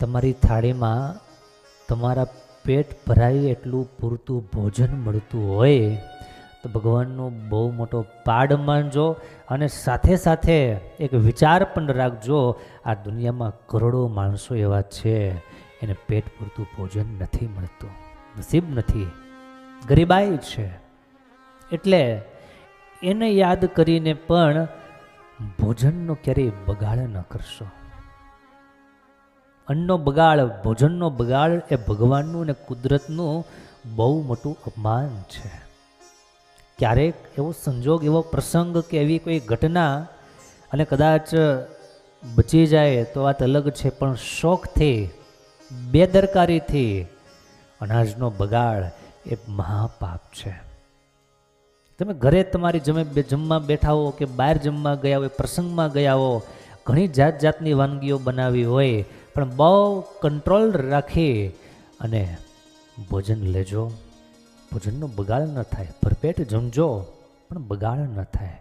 તમારી થાળીમાં તમારા પેટ ભરાય એટલું પૂરતું ભોજન મળતું હોય તો ભગવાનનો બહુ મોટો પાડ માનજો. અને સાથે સાથે એક વિચાર પણ રાખજો, આ દુનિયામાં કરોડો માણસો એવા છે એને પેટ પૂરતું ભોજન નથી મળતું, નસીબ નથી, ગરીબાઈ છે. એટલે એને યાદ કરીને પણ ભોજનનો ક્યારેય બગાડ ન કરશો. અન્નનો બગાડ, ભોજનનો બગાડ એ ભગવાનનું અને કુદરતનું બહુ મોટું અપમાન છે. ક્યારેક એવો સંજોગ, એવો પ્રસંગ કે એવી કોઈ ઘટના અને કદાચ બચી જાય તો વાત અલગ છે, પણ શોખથી, બેદરકારીથી અનાજનો બગાડ એ મહાપાપ છે. તમે ઘરે તમારી જમવા બેઠા હો કે બહાર જમવા ગયા હોય, પ્રસંગમાં ગયા હો, ઘણી જાત જાતની વાનગીઓ બનાવી હોય, પણ બહુ કંટ્રોલ રાખી અને ભોજન લેજો. ભોજનનો બગાડ ન થાય, ભરપેટ જમજો પણ બગાડ ન થાય.